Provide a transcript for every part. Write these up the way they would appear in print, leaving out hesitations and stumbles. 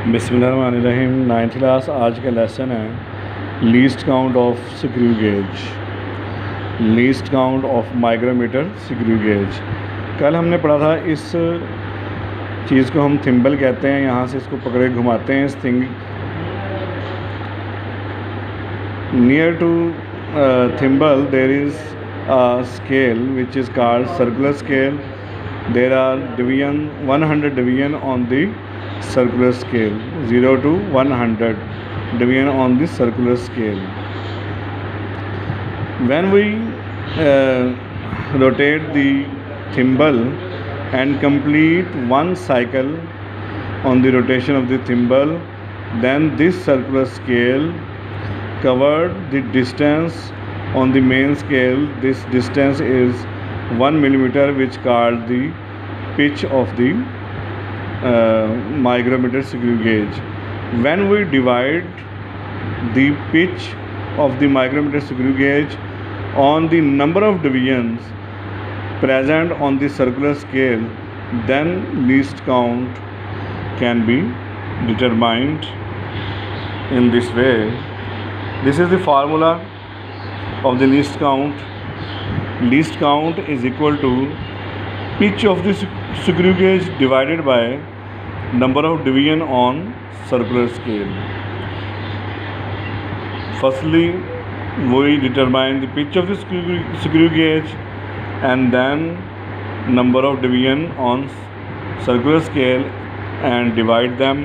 बिस्मिल्लाहिर्रहमानिर्रहीम। 9th class आज का लेसन है least count of screw gauge, least count of micrometer screw gauge. कल हमने पढ़ा था इस चीज़ को हम थिम्बल कहते हैं। यहाँ से इसको पकड़े घुमाते हैं। इस thing near to thimble there is a scale which is called circular scale. There are 100 division on the circular scale, 0 to 100 division on the circular scale. When we rotate the thimble and complete one cycle on the rotation of the thimble, then this circular scale covered the distance on the main scale. This distance is 1 millimeter, which called the pitch of the micrometer screw gauge. When we divide the pitch of the micrometer screw gauge on the number of divisions present on the circular scale, then least count can be determined in this way. This is the formula of the least count. Least count is equal to pitch of the screw gauge divided by number of division on circular scale. Firstly, we determine the pitch of the screw gauge and then number of division on circular scale and divide them.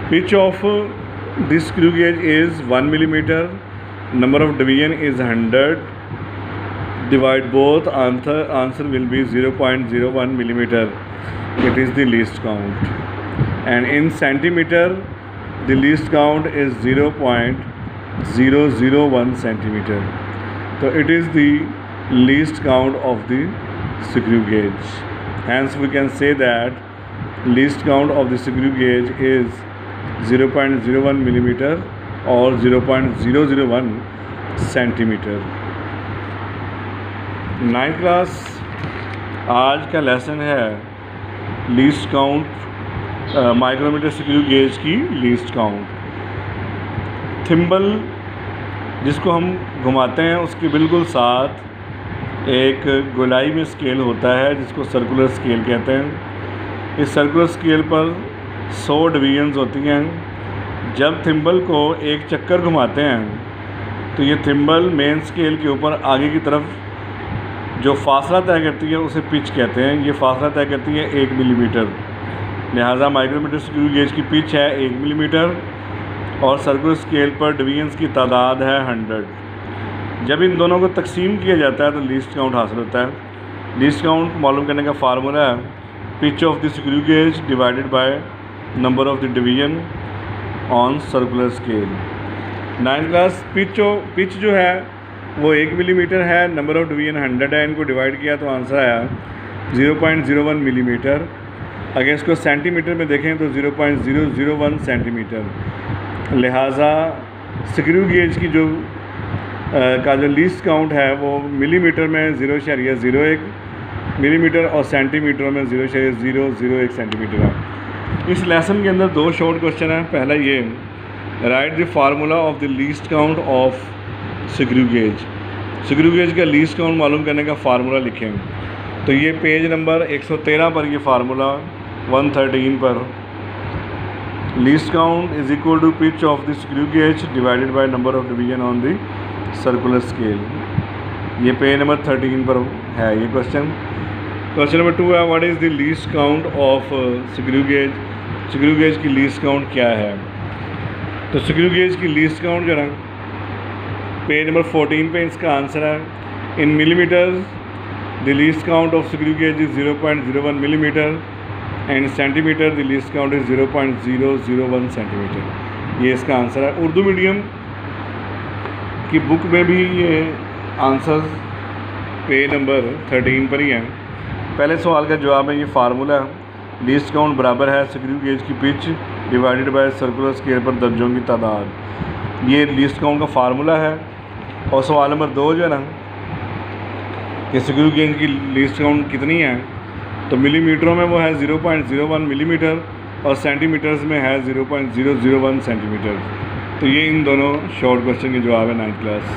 Pitch of the screw gauge is 1 millimeter. Number of division is 100. Divide both, answer will be 0.01 millimeter. It is the least count. And in centimeter, the least count is 0.001 centimeter. So it is the least count of the screw gauge. Hence we can say that least count of the screw gauge is 0.01 millimeter और 0.001 centimetre. 9th class आज का lesson है least count, micrometer screw gauge की least count. Thimble जिसको हम घुमाते हैं उसके बिल्कुल साथ एक गोलाई में स्केल होता है जिसको सर्कुलर स्केल कहते हैं। इस सर्कुलर स्केल पर 100 डिवीजन्स होती हैं। जब थिम्बल को एक चक्कर घुमाते हैं तो ये थिम्बल मेन स्केल के ऊपर आगे की तरफ जो फासला तय करती है उसे पिच कहते हैं। ये फासला तय करती है 1 मिलीमीटर। लिहाजा माइक्रोमीटर स्क्रू गेज की पिच है 1 मिलीमीटर और सर्कुलर स्केल पर डिवीजन्स की तादाद है 100। जब इन दोनों को तकसीम किया जाता है तो लीस्ट काउंट हासिल होता है। लीस्ट काउंट मालूम करने का फार्मूला है pitch of the screw gauge divided by number of the division on circular scale. 9th class pitch जो है वो 1 मिलीमीटर है, नंबर ऑफ डिवीजन 100 है। इनको डिवाइड किया तो आंसर आया 0.01 मिलीमीटर। अगर इसको सेंटीमीटर में देखें तो 0.001 सेंटीमीटर। लिहाजा स्क्रू गेज की जो लीस्ट काउंट है वो मिलीमीटर में 0.01 मिलीमीटर और सेंटीमीटर में 0.001 सेंटीमीटर है। इस लेसन के अंदर 2 शॉर्ट क्वेश्चन हैं। पहला ये, right the formula of the least count of screw gauge. Screw gauge का लीस्ट काउंट मालूम करने का फार्मूला लिखें। तो ये पेज नंबर 113 पर ये फार्मूला 113 पर least count is equal to pitch of the screw gauge divided by number of division on the circular scale. ये पेज नंबर 13 पर है ये क्वेश्चन। क्वेश्चन नंबर 2 है, what is the least count of screw gauge. Screw gauge की least count क्या है। तो screw gauge की लीस्ट काउंट जो है पेज नंबर 14 पे इसका आंसर है in millimetre the least count of screw gauge is 0.01 millimetre and centimetre the least count is 0.001 centimetre. ये इसका आंसर है। उर्दू मीडियम की बुक में भी ये आंसर पेज नंबर 13 पर ही है। पहले सवाल का जवाब है ये फार्मूला लीस्ट काउंट बराबर है स्क्रू गेज की pitch divided by circular scale पर दर्जों की तादाद। ये लीस्ट काउंट का फार्मूला है। और सवाल नंबर 2 जो है ना कि स्क्रू गेज की लीस्ट काउंट कितनी है, तो मिलीमीटरों में वो है 0.01 मिलीमीटर और सेंटीमीटर्स में है 0.001 सेंटीमीटर। तो ये इन दोनों शॉर्ट क्वेश्चन के जवाब है 9th क्लास।